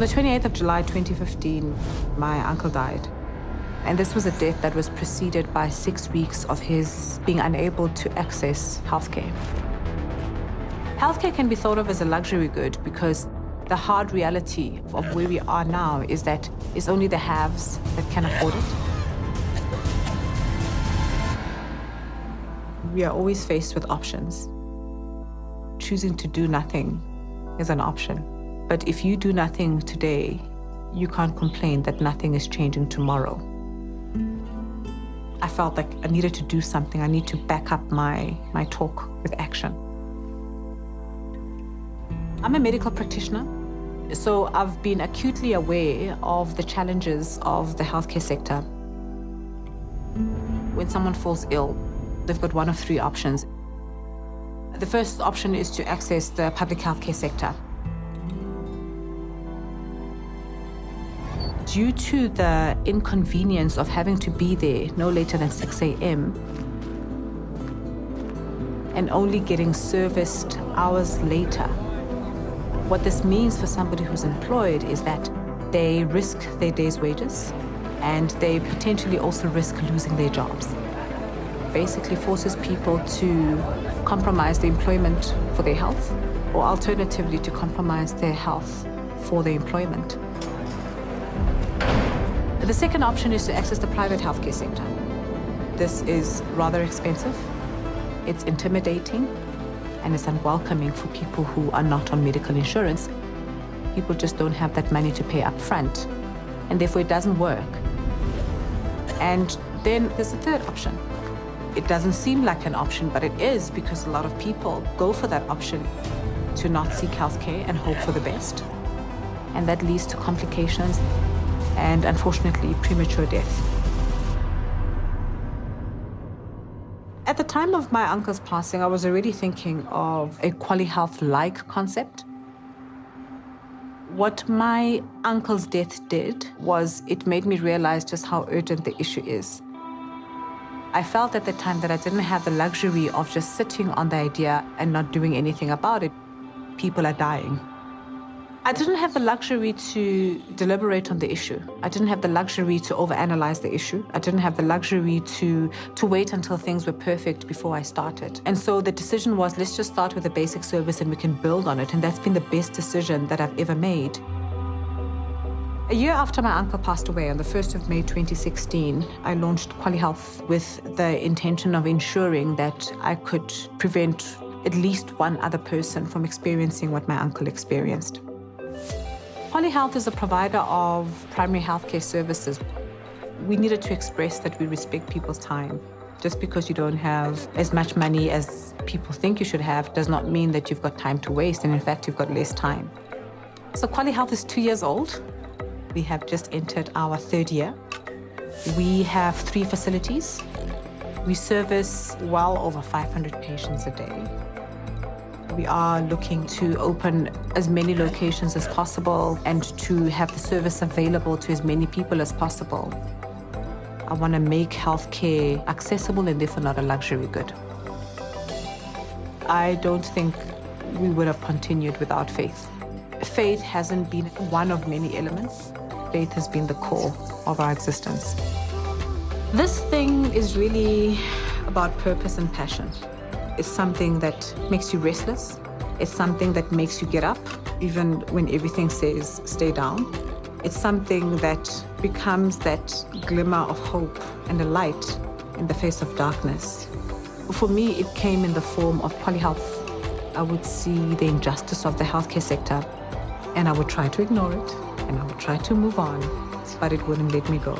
the 28th of July 2015, my uncle died. And this was a death that was preceded by 6 weeks of his being unable to access healthcare. Healthcare can be thought of as a luxury good because the hard reality of where we are now is that it's only the haves that can afford it. We are always faced with options. Choosing to do nothing is an option. But if you do nothing today, you can't complain that nothing is changing tomorrow. I felt like I needed to do something. I need to back up my talk with action. I'm a medical practitioner, so I've been acutely aware of the challenges of the healthcare sector. When someone falls ill, they've got one of three options. The first option is to access the public healthcare sector. Due to the inconvenience of having to be there no later than 6 a.m. and only getting serviced hours later, what this means for somebody who's employed is that they risk their day's wages and they potentially also risk losing their jobs. Basically forces people to compromise their employment for their health, or alternatively to compromise their health for their employment. The second option is to access the private healthcare sector. This is rather expensive, it's intimidating, and it's unwelcoming for people who are not on medical insurance. People just don't have that money to pay up front, and therefore it doesn't work. And then there's a third option. It doesn't seem like an option, but it is, because a lot of people go for that option to not seek healthcare and hope for the best. And that leads to complications and, unfortunately, premature death. At the time of my uncle's passing, I was already thinking of a QualiHealth-like concept. What my uncle's death did was it made me realize just how urgent the issue is. I felt at the time that I didn't have the luxury of just sitting on the idea and not doing anything about it. People are dying. I didn't have the luxury to deliberate on the issue. I didn't have the luxury to overanalyze the issue. I didn't have the luxury to wait until things were perfect before I started. And so the decision was, let's just start with a basic service and we can build on it. And that's been the best decision that I've ever made. A year after my uncle passed away, on the 1st of May 2016, I launched QualiHealth with the intention of ensuring that I could prevent at least one other person from experiencing what my uncle experienced. QualiHealth is a provider of primary healthcare services. We needed to express that we respect people's time. Just because you don't have as much money as people think you should have does not mean that you've got time to waste, and in fact, you've got less time. So QualiHealth is 2 years old. We have just entered our 3rd year. We have 3 facilities. We service well over 500 patients a day. We are looking to open as many locations as possible and to have the service available to as many people as possible. I want to make healthcare accessible and therefore not a luxury good. I don't think we would have continued without faith. Faith hasn't been one of many elements. Faith has been the core of our existence. This thing is really about purpose and passion. It's something that makes you restless. It's something that makes you get up, even when everything says stay down. It's something that becomes that glimmer of hope and a light in the face of darkness. For me, it came in the form of QualiHealth. I would see the injustice of the healthcare sector, and I would try to ignore it, and I would try to move on, but it wouldn't let me go.